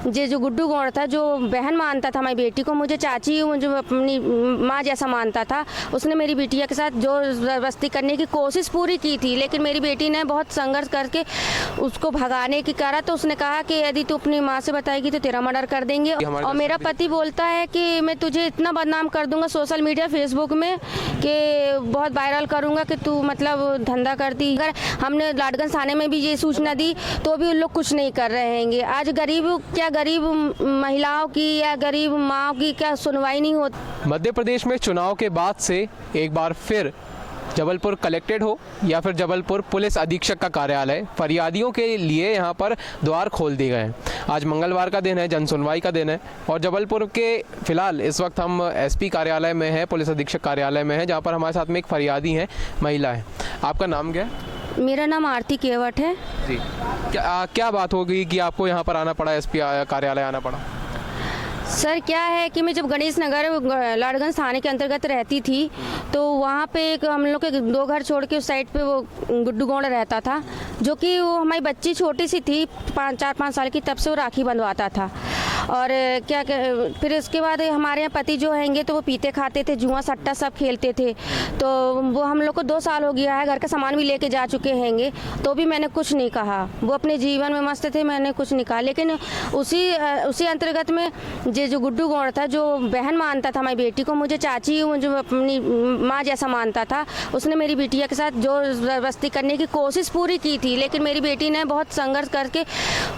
जो गुड्डू गौड़ था, जो बहन मानता था हमारी बेटी को, मुझे चाची, मुझे अपनी माँ जैसा मानता था, उसने मेरी बिटिया के साथ जोर जबरदस्ती करने की कोशिश पूरी की थी। लेकिन मेरी बेटी ने बहुत संघर्ष करके उसको भगाने की करा, तो उसने कहा कि यदि तू अपनी माँ से बताएगी तो तेरा मर्डर कर देंगे। और मेरा पति बोलता है कि मैं तुझे इतना बदनाम कर दूंगा सोशल मीडिया फेसबुक में कि बहुत वायरल करूंगा कि तू मतलब धंधा करती। अगर हमने लाडगंज थाने में भी ये सूचना दी तो भी उन लोग कुछ नहीं कर रहे हैं। आज गरीब महिलाओं की या गरीब माँ की क्या सुनवाई नहीं होती। मध्य प्रदेश में चुनाव के बाद से एक बार फिर जबलपुर कलेक्टेड हो या फिर जबलपुर पुलिस अधीक्षक का कार्यालय, फरियादियों के लिए यहाँ पर द्वार खोल दिए गए हैं। आज मंगलवार का दिन है, जन सुनवाई का दिन है और जबलपुर के फिलहाल इस वक्त हम एसपी कार्यालय में हैं, पुलिस अधीक्षक कार्यालय में हैं, जहाँ पर हमारे साथ में एक फरियादी है, महिला है। आपका नाम क्या है? मेरा नाम आरती केवट है जी। क्या बात हो गई कि आपको यहाँ पर आना पड़ा, एसपी कार्यालय आना पड़ा? सर क्या है कि मैं जब गणेश नगर लाडगंज थाने के अंतर्गत रहती थी तो वहाँ पे एक हम लोग के 2 घर छोड़ के उस साइड पे वो गुड्डू गौड़ रहता था, जो कि वो हमारी बच्ची छोटी सी थी 4-5 साल की, तब से वो राखी बंधवाता था। और फिर इसके बाद हमारे यहाँ पति जो हैंगे तो वो पीते खाते थे, जुआ सट्टा सब खेलते थे। तो वो हम लोग को 2 साल हो गया है, घर का सामान भी लेके जा चुके हैंगे, तो भी मैंने कुछ नहीं कहा। वो अपने जीवन में मस्त थे, मैंने कुछ नहीं कहा। लेकिन उसी अंतर्गत में जो गुड्डू गौड़ था, जो बहन मानता था हमारी बेटी को, मुझे चाची, मुझे अपनी माँ जैसा मानता था, उसने मेरी बिटिया के साथ जोर जबरदस्ती करने की कोशिश पूरी की थी। लेकिन मेरी बेटी ने बहुत संघर्ष करके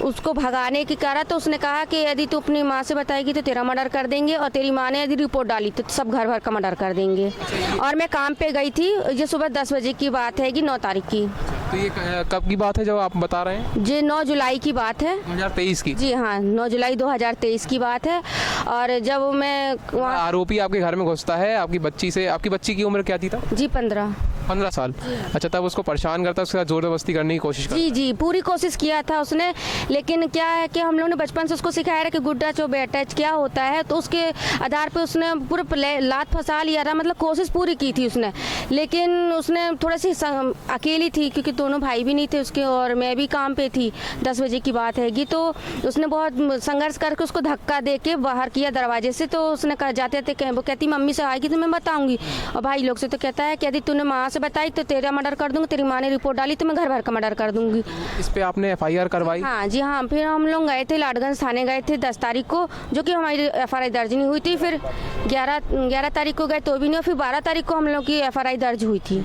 उसको भगाने की करा, तो उसने कहा कि यदि तू अपनी माँ से बताएगी तो तेरा मर्डर कर देंगे, और तेरी माँ ने यदि रिपोर्ट डाली तो सब घर भर का मर्डर कर देंगे। और मैं काम पे गई थी, ये सुबह 10 बजे की बात है कि 9 तारीख की। तो ये कब की बात है जब आप बता रहे हैं? जी 9 जुलाई की बात है, 2023 की। जी हाँ, 9 जुलाई 2023 की बात है। और जब मैं वहाँ आरोपी आपके घर में घुसता है आपकी बच्ची से, आपकी बच्ची की उम्र क्या थी तब? जी 15 साल। अच्छा, तब उसको परेशान करता, उसके साथ जोर जबरदस्ती करने की कोशिश करता? जी पूरी कोशिश किया था उसने। लेकिन क्या है कि हम लोग ने बचपन से उसको सिखाया है कि गुड टच और बैड टच क्या होता है, तो उसके आधार पे उसने पूरा लात फंसा लिया था, मतलब कोशिश पूरी की थी उसने। लेकिन उसने थोड़ी सी अकेली थी क्योंकि दोनों भाई भी नहीं थे उसके, और मैं भी काम पे थी, 10 बजे की बात हैगी। तो उसने बहुत संघर्ष करके उसको धक्का दे के बाहर किया दरवाजे से। तो उसने कहा जाते थे, वो कहती मम्मी से आएगी तो मैं बताऊंगी, और भाई लोग से तो कहता है कि यदि तूने माँ से बताई तो तेरा मर्डर कर दूंगी, तेरी माँ ने रिपोर्ट डाली तो मैं घर भर का मर्डर कर दूंगी। इस पे आपने FIR करवाई? हाँ जी हाँ। फिर हम लोग गए थे लाडगंज थाने, गए थे 10 तारीख को, जो कि हमारी FRI दर्ज नहीं हुई थी। फिर 11 तारीख को गए तो भी नहीं, और फिर 12 तारीख को हम लोग की FRI दर्ज हुई थी।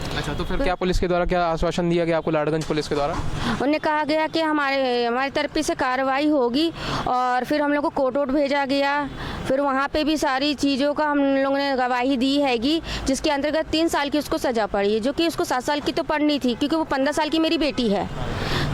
अच्छा, तो फिर क्या पुलिस के द्वारा क्या आश्वासन दिया गया आपको, लाडगंज पुलिस के द्वारा? उन्हें कहा गया कि हमारी तरफ से कार्रवाई होगी, और फिर हम लोग को कोर्ट वोट भेजा गया। फिर वहाँ पे भी सारी चीज़ों का हम लोगों ने गवाही दी हैगी, जिसके अंतर्गत 3 साल की उसको सज़ा पड़ी है, जो कि उसको 7 साल की तो पड़नी थी क्योंकि वो 15 साल की मेरी बेटी है।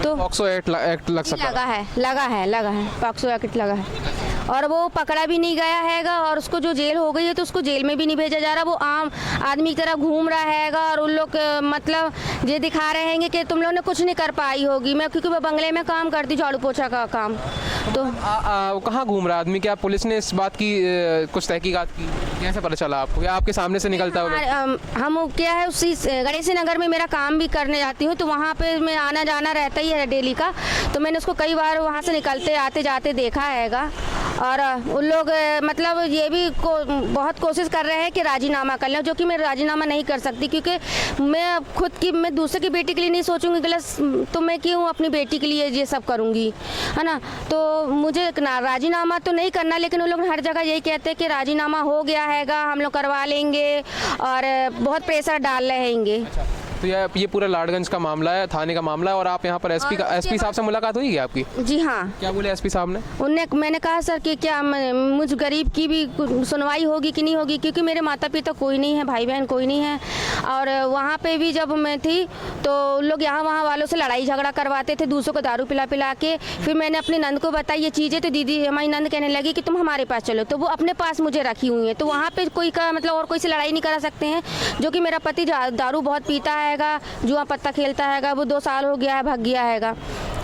तो पॉक्सो एक्ट लग सकता है? लगा है, पॉक्सो एक्ट लगा है। और वो पकड़ा भी नहीं गया हैगा, और उसको जो जेल हो गई है तो उसको जेल में भी नहीं भेजा जा रहा। वो आम आदमी की तरह घूम रहा हैगा, और उन लोग मतलब ये दिखा रहे हैं कि तुम लोग ने कुछ नहीं कर पाई होगी। मैं क्योंकि वो बंगले में काम करती, झाड़ू पोछा का काम। तो कहाँ घूम रहा आदमी? क्या पुलिस ने इस बात की कुछ तहकीकात की? कैसे पता चला आपको? या आपके सामने से निकलता है? हम क्या है, उसी गणेश नगर में मेरा काम भी करने जाती हूँ, तो वहाँ पे मैं आना जाना रहता ही है डेली का। तो मैंने उसको कई बार वहाँ से निकलते आते जाते देखा हैगा। और उन लोग मतलब ये भी बहुत कोशिश कर रहे हैं कि राजीनामा कर लें, जो कि मैं राजीनामा नहीं कर सकती, क्योंकि मैं दूसरे की बेटी के लिए नहीं सोचूंगी गलत, तो मैं क्यों अपनी बेटी के लिए ये सब करूँगी, है ना। तो मुझे राजीनामा तो नहीं करना, लेकिन उन लोग हर जगह यही कहते हैं कि राजीनामा हो गया हैगा, हम लोग करवा लेंगे, और बहुत प्रेशर डाल रहे हैंगे। तो ये पूरा लाडगंज का मामला है, थाने का मामला है, और आप यहाँ पर एसपी साहब से मुलाकात हुई है आपकी? जी हाँ। क्या बोले एसपी साहब ने? मैंने कहा सर कि क्या मुझ गरीब की भी सुनवाई होगी कि नहीं होगी, क्योंकि मेरे माता पिता कोई नहीं है, भाई बहन कोई नहीं है। और वहाँ पे भी जब मैं थी तो लोग वहाँ वालों से लड़ाई झगड़ा करवाते थे, दूसरों को दारू पिला के। फिर मैंने अपनी नंद को बताई ये चीज़ें, तो दीदी हमारी नंद कहने लगी कि तुम हमारे पास चलो, तो वो अपने पास मुझे रखी हुई है। तो वहाँ पे कोई का मतलब और कोई से लड़ाई नहीं करा सकते हैं, जो कि मेरा पति दारू बहुत पीता हैगा, जुआ पत्ता खेलता हैगा, वो 2 साल हो गया है, भाग गया हैगा।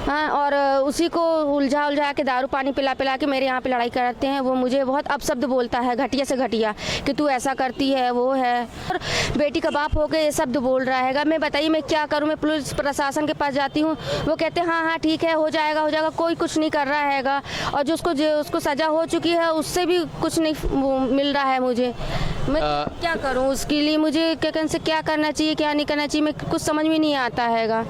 हाँ, और उसी को उलझा के दारू पानी पिला पिला के मेरे यहाँ पे लड़ाई करते हैं। वो मुझे बहुत अपशब्द बोलता है, घटिया से घटिया, कि तू ऐसा करती है, वो है, और बेटी का बाप होके ये शब्द बोल रहा है। मैं बताइए मैं क्या करूँ? मैं पुलिस प्रशासन के पास जाती हूँ, वो कहते हैं हाँ ठीक है, हो जाएगा, कोई कुछ नहीं कर रहा हैगा। और जो उसको सज़ा हो चुकी है उससे भी कुछ नहीं मिल रहा है मुझे। मैं क्या करूं? उसके लिए मुझे क्या करना चाहिए, क्या नहीं करना चाहिए, मैं कुछ समझ में नहीं आता हैगा।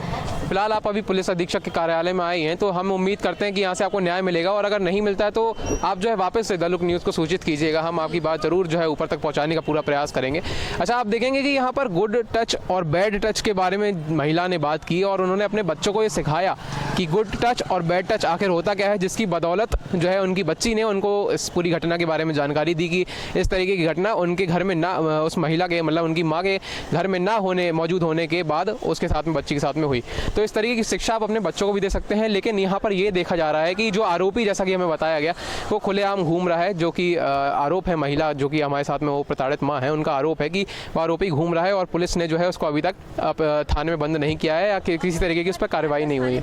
फिलहाल आप अभी पुलिस अधीक्षक के कार्यालय में आई हैं, तो हम उम्मीद करते हैं कि यहाँ से आपको न्याय मिलेगा, और अगर नहीं मिलता है तो आप जो है वापस से द लुक न्यूज़ को सूचित कीजिएगा। हम आपकी बात जरूर जो है ऊपर तक पहुँचाने का पूरा प्रयास करेंगे। अच्छा, आप देखेंगे कि यहाँ पर गुड टच और बैड टच के बारे में महिला ने बात की, और उन्होंने अपने बच्चों को ये सिखाया कि गुड टच और बैड टच आखिर होता क्या है, जिसकी बदौलत जो है उनकी बच्ची ने उनको इस पूरी घटना के बारे में जानकारी दी कि इस तरीके की घटना उनके घर में ना, उस महिला के मतलब उनकी माँ के घर में ना मौजूद होने के बाद उसके साथ में, बच्ची के साथ में हुई। तो इस तरीके की शिक्षा आप अपने बच्चों को भी दे सकते हैं। लेकिन यहाँ पर ये देखा जा रहा है कि जो आरोपी, जैसा कि हमें बताया गया, वो खुलेआम घूम रहा है, जो कि आरोप है महिला जो कि हमारे साथ में वो प्रताड़ित माँ है, उनका आरोप है कि वो आरोपी घूम रहा है, और पुलिस ने जो है उसको अभी तक थाने में बंद नहीं किया है या किसी तरीके की उस पर कार्रवाई नहीं हुई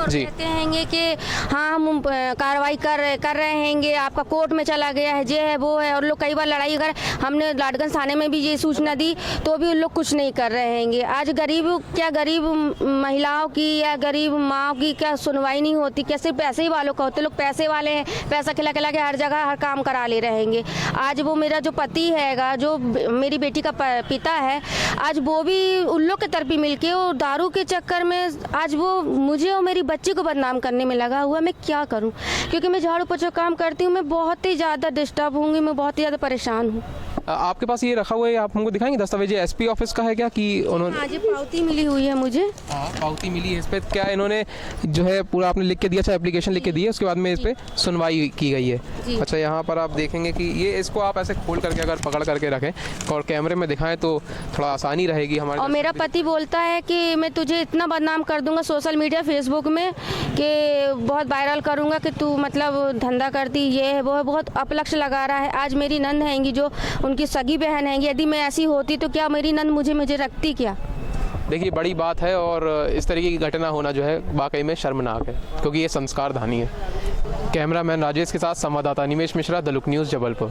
जी। कहते हैं कि हाँ हम कार्रवाई कर रहे हैंगे, आपका कोर्ट में चला गया है, ये है वो है, और लोग कई बार लड़ाई कर, हमने लाडगंज थाने में भी ये सूचना दी तो भी उन लोग कुछ नहीं कर रहे हैंगे। आज गरीब महिलाओं की या गरीब माँ की क्या सुनवाई नहीं होती? क्या सिर्फ पैसे ही वालों का होते? लोग पैसे वाले हैं, पैसा खिला के हर जगह हर काम करा ले रहेंगे। आज वो मेरा जो पति हैगा, जो मेरी बेटी का पिता है, आज वो भी उन लोग के तरफ ही मिलके वो दारू के चक्कर में आज वो मुझे और मेरी बच्ची को बदनाम करने में लगा हुआ। मैं क्या करूं? क्योंकि मैं झाड़ू पोछा काम करती हूं, मैं बहुत ही ज़्यादा डिस्टर्ब होंगी, मैं बहुत ही ज़्यादा परेशान हूँ। आपके पास ये रखा हुआ है, आप हमको दिखाएंगे दस्तावेज? एसपी ऑफिस का है क्या कि उन्होंने? आज पावती मिली हुई है मुझे। पावती मिली है, इस पे क्या इन्होंने जो है पूरा आपने लिख के दिया, अच्छा एप्लीकेशन लिख के दी है, उसके बाद में इस पे सुनवाई की गई है। अच्छा, यहाँ पर आप देखेंगे कि ये, इसको आप ऐसे खोल करके अगर पकड़ करके रखें और कैमरे में दिखाएं तो थोड़ा आसानी रहेगी हमारे। और मेरा पति बोलता है कि मैं तुझे इतना बदनाम कर दूंगा सोशल मीडिया फेसबुक में कि बहुत वायरल करूंगा कि तू मतलब धंधा करती, ये है वो है, बहुत अपलक्ष्य लगा रहा है। आज मेरी नंद हैंगी जो उनकी सगी बहन है, यदि मैं ऐसी होती तो क्या मेरी नंद मुझे रखती क्या? देखिए, बड़ी बात है, और इस तरीके की घटना होना जो है वाकई में शर्मनाक है, क्योंकि ये संस्कारधानी है। कैमरामैन राजेश के साथ संवाददाता Nimesh Mishra, the look news, Jabalpur.